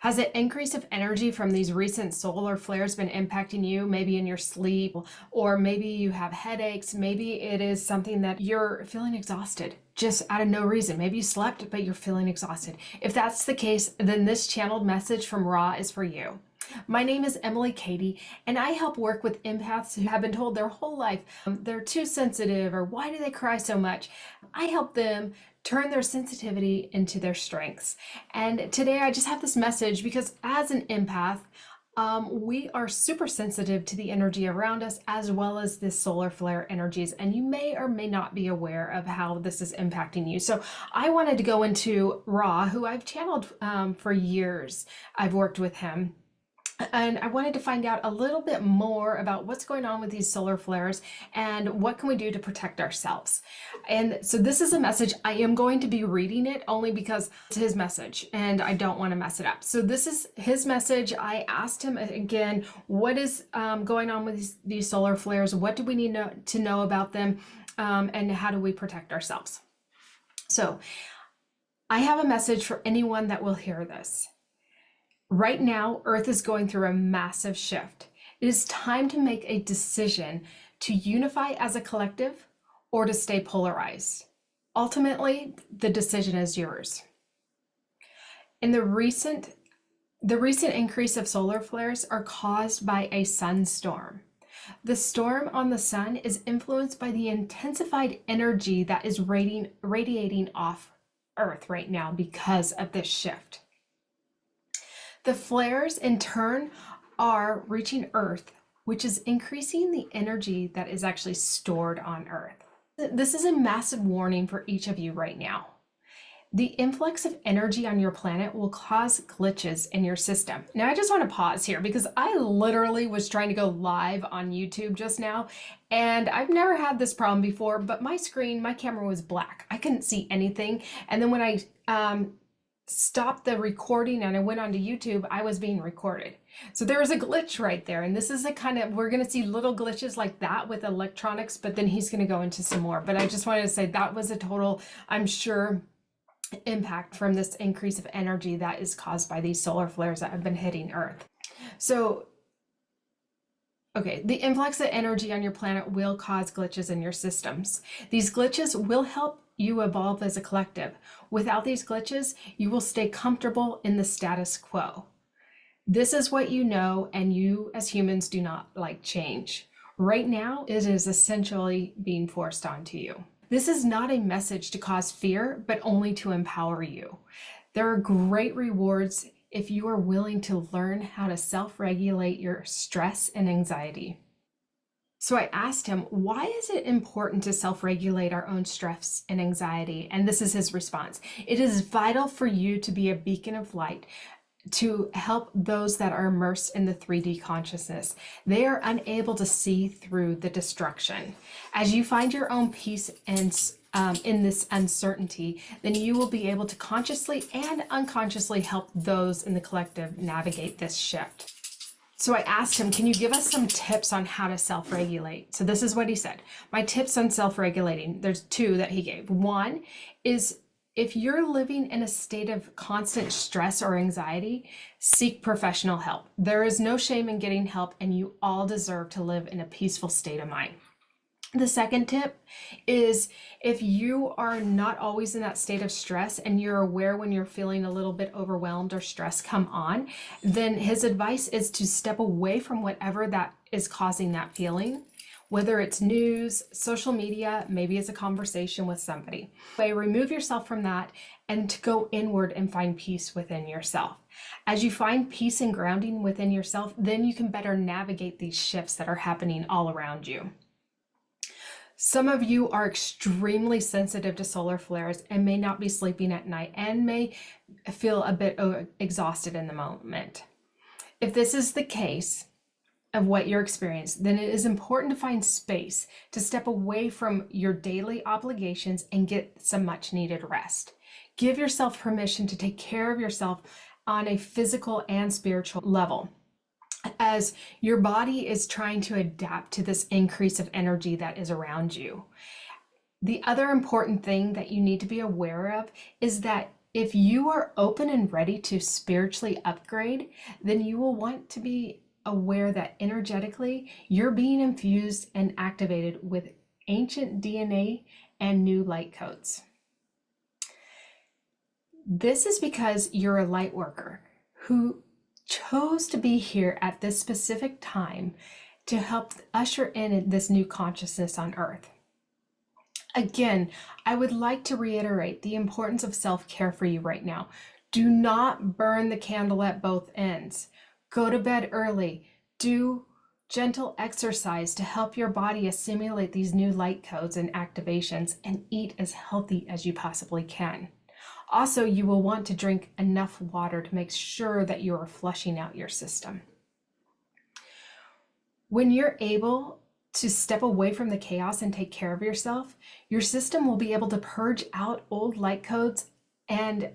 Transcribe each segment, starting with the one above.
Has the increase of energy from these recent solar flares been impacting you, maybe in your sleep, or maybe you have headaches? Maybe it is something that you're feeling exhausted just out of no reason. Maybe you slept, but you're feeling exhausted. If that's the case, then this channeled message from Ra is for you. My name is Emily Katie, and I help work with empaths who have been told their whole life they're too sensitive or why do they cry so much? I help them turn their sensitivity into their strengths. And today I just have this message because as an empath, we are super sensitive to the energy around us as well as the solar flare energies, and you may or may not be aware of how this is impacting you. So I wanted to go into Ra, who I've channeled for years. I've worked with him. And I wanted to find out a little bit more about what's going on with these solar flares and what can we do to protect ourselves. And so this is a message. I am going to be reading it only because it's his message and I don't want to mess it up. So this is his message. I asked him again, what is going on with these solar flares? What do we need to know about them? And how do we protect ourselves? So I have a message for anyone that will hear this. Right now, Earth is going through a massive shift. It is time to make a decision to unify as a collective or to stay polarized. Ultimately, the decision is yours. In the recent increase of solar flares are caused by a sunstorm. The storm on the sun is influenced by the intensified energy that is radiating off Earth right now because of this shift. The flares in turn are reaching Earth, which is increasing the energy that is actually stored on Earth. This is a massive warning for each of you right now. The influx of energy on your planet will cause glitches in your system. Now, I just want to pause here because I literally was trying to go live on YouTube just now, and I've never had this problem before, but my camera was black. I couldn't see anything. And then when I stopped the recording and I went onto YouTube, I was being recorded. So there was a glitch right there. And this is a kind of, we're going to see little glitches like that with electronics, but then he's going to go into some more. But I just wanted to say that was a total, I'm sure, impact from this increase of energy that is caused by these solar flares that have been hitting Earth. So, okay, the influx of energy on your planet will cause glitches in your systems. These glitches will help you evolve as a collective. Without these glitches, you will stay comfortable in the status quo. This is what you know, and you as humans do not like change. Right now, it is essentially being forced onto you. This is not a message to cause fear, but only to empower you. There are great rewards if you are willing to learn how to self-regulate your stress and anxiety. So I asked him, why is it important to self-regulate our own stress and anxiety? And this is his response. It is vital for you to be a beacon of light to help those that are immersed in the 3D consciousness. They are unable to see through the destruction. As you find your own peace and in this uncertainty, then you will be able to consciously and unconsciously help those in the collective navigate this shift. So I asked him, can you give us some tips on how to self-regulate? So this is what he said. My tips on self-regulating, there's two that he gave. One is if you're living in a state of constant stress or anxiety, seek professional help. There is no shame in getting help, and you all deserve to live in a peaceful state of mind. The second tip is if you are not always in that state of stress and you're aware when you're feeling a little bit overwhelmed or stress come on, then his advice is to step away from whatever that is causing that feeling, whether it's news, social media, maybe it's a conversation with somebody. Remove yourself from that and to go inward and find peace within yourself. As you find peace and grounding within yourself, then you can better navigate these shifts that are happening all around you. Some of you are extremely sensitive to solar flares and may not be sleeping at night and may feel a bit exhausted in the moment. If this is the case of what you're experiencing, then it is important to find space to step away from your daily obligations and get some much needed rest. Give yourself permission to take care of yourself on a physical and spiritual level, as your body is trying to adapt to this increase of energy that is around you. The other important thing that you need to be aware of is that If you are open and ready to spiritually upgrade, then you will want to be aware that energetically you're being infused and activated with ancient DNA and new light codes. This is because you're a light worker who chose to be here at this specific time to help usher in this new consciousness on Earth. Again, I would like to reiterate the importance of self-care for you right now. Do not burn the candle at both ends. Go to bed early. Do gentle exercise to help your body assimilate these new light codes and activations, and eat as healthy as you possibly can. Also, you will want to drink enough water to make sure that you are flushing out your system. When you're able to step away from the chaos and take care of yourself, your system will be able to purge out old light codes and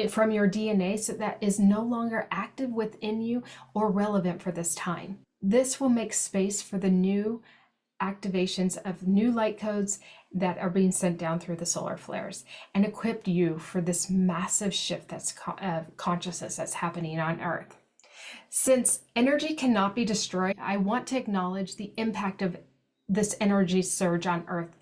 from your DNA so that is no longer active within you or relevant for this time. This will make space for the new activations of new light codes that are being sent down through the solar flares and equip you for this massive shift that's consciousness that's happening on Earth. Since energy cannot be destroyed, I want to acknowledge the impact of this energy surge on Earth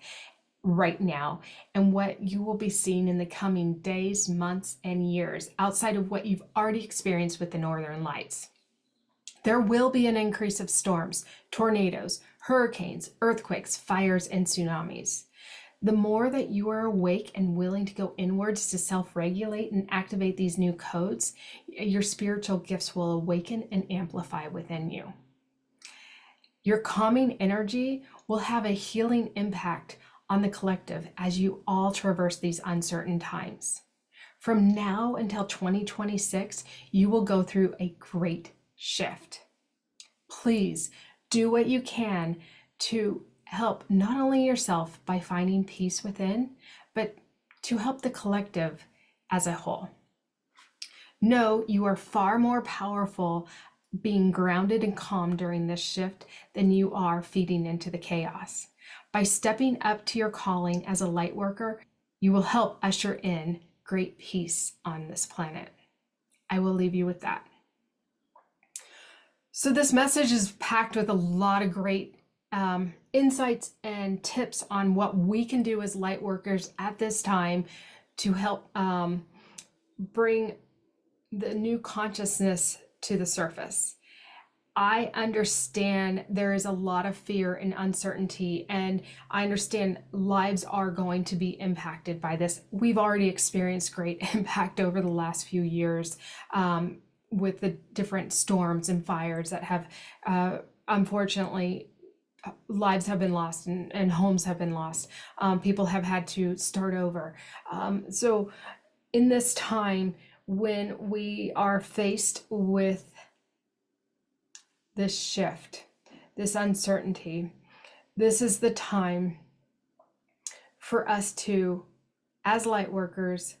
right now and what you will be seeing in the coming days, months, and years outside of what you've already experienced with the Northern Lights. There will be an increase of storms, tornadoes, hurricanes, earthquakes, fires, and tsunamis. The more that you are awake and willing to go inwards to self-regulate and activate these new codes, your spiritual gifts will awaken and amplify within you. Your calming energy will have a healing impact on the collective as you all traverse these uncertain times. From now until 2026, you will go through a great shift. Please do what you can to help not only yourself by finding peace within, but to help the collective as a whole. Know you are far more powerful being grounded and calm during this shift than you are feeding into the chaos. By stepping up to your calling as a light worker, you will help usher in great peace on this planet. I will leave you with that. So this message is packed with a lot of great insights and tips on what we can do as light workers at this time to help bring the new consciousness to the surface. I understand there is a lot of fear and uncertainty, and I understand lives are going to be impacted by this. We've already experienced great impact over the last few years with the different storms and fires that have, unfortunately, lives have been lost and homes have been lost. People have had to start over. So in this time, when we are faced with this shift, this uncertainty, this is the time for us to, as light workers,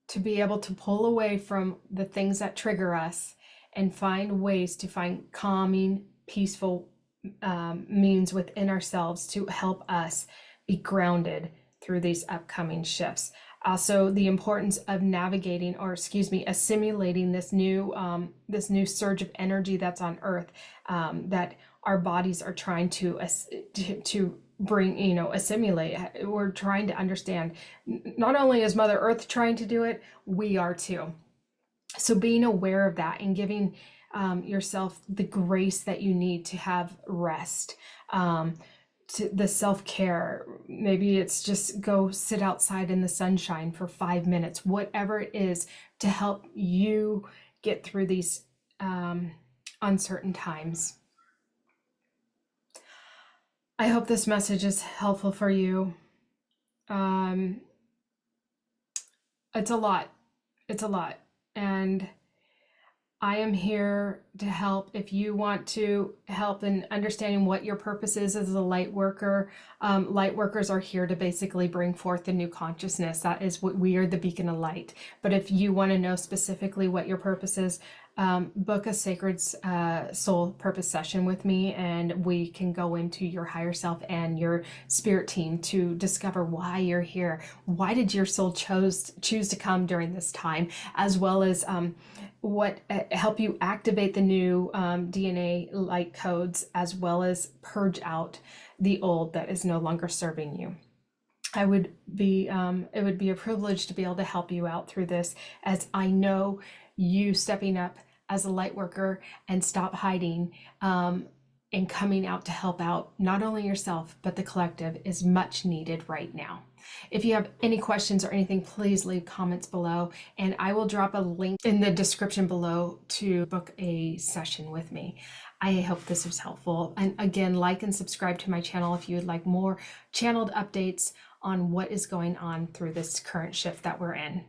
to be able to pull away from the things that trigger us and find ways to find calming, peaceful means within ourselves to help us be grounded through these upcoming shifts. Also, the importance of navigating, or assimilating this new surge of energy that's on Earth, that our bodies are trying to bring, assimilate. We're trying to understand. Not only is Mother Earth trying to do it, we are too. So being aware of that and giving yourself the grace that you need to have rest. To the self-care, maybe it's just go sit outside in the sunshine for 5 minutes, whatever it is to help you get through these uncertain times. I hope this message is helpful for you. It's a lot, and I am here to help. If you want to help in understanding what your purpose is as a light worker, light workers are here to basically bring forth the new consciousness. That is what we are, the beacon of light. But if you want to know specifically what your purpose is, book a sacred soul purpose session with me, and we can go into your higher self and your spirit team to discover why you're here. Why did your soul choose to come during this time, as well as what help you activate the new DNA light codes, as well as purge out the old that is no longer serving you. It would be a privilege to be able to help you out through this, as I know you stepping up as a light worker and stop hiding, and coming out to help out not only yourself but the collective is much needed right now. If you have any questions or anything, please leave comments below, and I will drop a link in the description below to book a session with me. I hope this was helpful. And again, like and subscribe to my channel if you would like more channeled updates on what is going on through this current shift that we're in.